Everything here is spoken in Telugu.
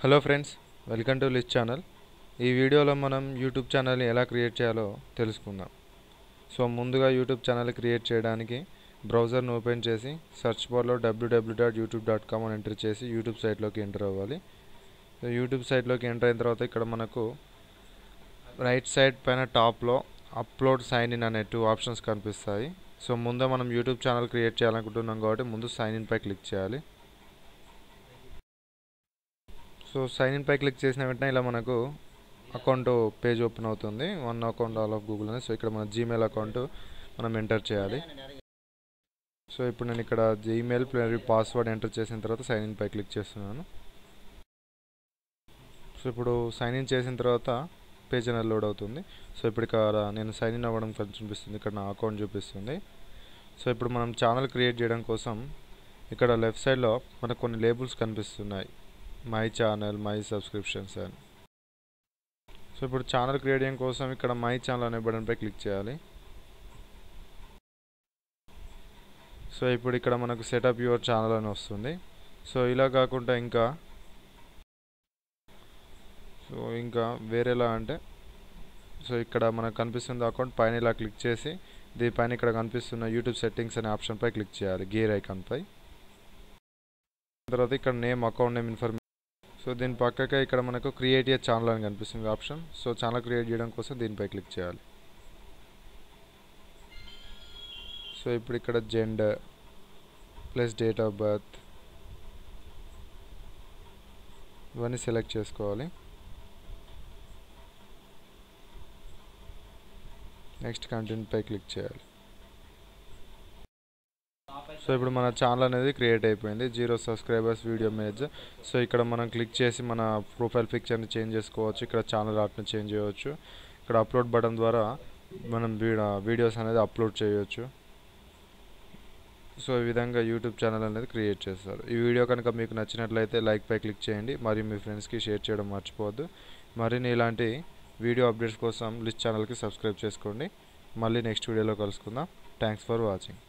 Hello friends, welcome to list channel. ఈ వీడియోలో మనం యూట్యూబ్ ఛానల్ని ఎలా క్రియేట్ చేయాలో తెలుసుకుందాం. సో ముందుగా యూట్యూబ్ ఛానల్ క్రియేట్ చేయడానికి బ్రౌజర్ను ఓపెన్ చేసి సెర్చ్ బార్లో www.youtube.com అని ఎంటర్ చేసి యూట్యూబ్ సైట్లోకి ఎంటర్ అవ్వాలి. సో యూట్యూబ్ సైట్లోకి ఎంటర్ అయిన తర్వాత ఇక్కడ మనకు రైట్ సైడ్ పైన టాప్లో అప్లోడ్ సైన్ ఇన్ అనే 2 ఆప్షన్స్ కనిపిస్తాయి. సో ముందు మనం యూట్యూబ్ ఛానల్ క్రియేట్ చేయాలనుకుంటున్నాం కాబట్టి ముందు సైన్ ఇన్ పై క్లిక్ చేయాలి. సో సైన్ ఇన్ పై క్లిక్ చేసిన వెంటనే ఇలా మనకు అకౌంట్ పేజ్ ఓపెన్ అవుతుంది. One account all of Google అని. సో ఇక్కడ మన జీమెయిల్ అకౌంట్ మనం ఎంటర్ చేయాలి. సో ఇప్పుడు నేను ఇక్కడ జీమెయిల్ పాస్వర్డ్ ఎంటర్ చేసిన తర్వాత సైన్ ఇన్ పై క్లిక్ చేస్తున్నాను. సో ఇప్పుడు సైన్ ఇన్ చేసిన తర్వాత పేజ్ అనేది లోడ్ అవుతుంది. సో ఇప్పుడు ఇక్కడ నేను సైన్ ఇన్ అవ్వడం చూపిస్తుంది, ఇక్కడ నా అకౌంట్ చూపిస్తుంది. సో ఇప్పుడు మనం ఛానల్ క్రియేట్ చేయడం కోసం ఇక్కడ లెఫ్ట్ సైడ్లో మనకు కొన్ని లేబుల్స్ కనిపిస్తున్నాయి, మై ఛానల్, మై సబ్స్క్రిప్షన్స్ అని. సో ఇప్పుడు ఛానల్ క్రియేట్ చేయడం కోసం ఇక్కడ మై ఛానల్ అనే బటన్పై క్లిక్ చేయాలి. సో ఇప్పుడు ఇక్కడ మనకు సెటప్ యువర్ ఛానల్ అని వస్తుంది. సో ఇలా కాకుండా ఇంకా వేరేలా అంటే సో ఇక్కడ మనకు కనిపిస్తుంది అకౌంట్ పైన ఇలా క్లిక్ చేసి దీనిపైన ఇక్కడ కనిపిస్తున్న యూట్యూబ్ సెట్టింగ్స్ అనే ఆప్షన్పై క్లిక్ చేయాలి, గేర్ ఐకాన్పై. తర్వాత ఇక్కడ name, account name information. So దీని పక్కకే ఇక్కడ మనకు క్రియేట్ ఏ ఛానల్ అని కనిపిస్తుంది ఆప్షన్. సో ఛానల్ క్రియేట్ చేయడం కోసం దీనిపై క్లిక్ చేయాలి. సో ఇప్పుడు ఇక్కడ gender plus date of birth ఇవన్నీ సెలెక్ట్ చేసుకోవాలి. నెక్స్ట్ కంటెంట్ పై క్లిక్ చేయాలి. సో ఇప్పుడు మన ఛానల్ అనేది క్రియేట్ అయిపోయింది. 0 సబ్స్క్రైబర్స్, వీడియో మేనేజర్. సో ఇక్కడ మనం క్లిక్ చేసి మన ప్రొఫైల్ పిక్చర్ని చేంజ్ చేసుకోవచ్చు. ఇక్కడ ఛానల్ ఆర్ట్ని చేంజ్ చేయవచ్చు. ఇక్కడ అప్లోడ్ బటన్ ద్వారా మనం వీడియోస్ అనేది అప్లోడ్ చేయవచ్చు. సో ఈ విధంగా యూట్యూబ్ ఛానల్ అనేది క్రియేట్ చేస్తారు. ఈ వీడియో కనుక మీకు నచ్చినట్లయితే లైక్ పై క్లిక్ చేయండి, మరియు మీ ఫ్రెండ్స్కి షేర్ చేయడం మర్చిపోవద్దు. మరిన్ని ఇలాంటి వీడియో అప్డేట్స్ కోసం లిస్ట్ ఛానల్కి సబ్స్క్రైబ్ చేసుకోండి. మళ్ళీ నెక్స్ట్ వీడియోలో కలుసుకుందాం. Thanks for watching.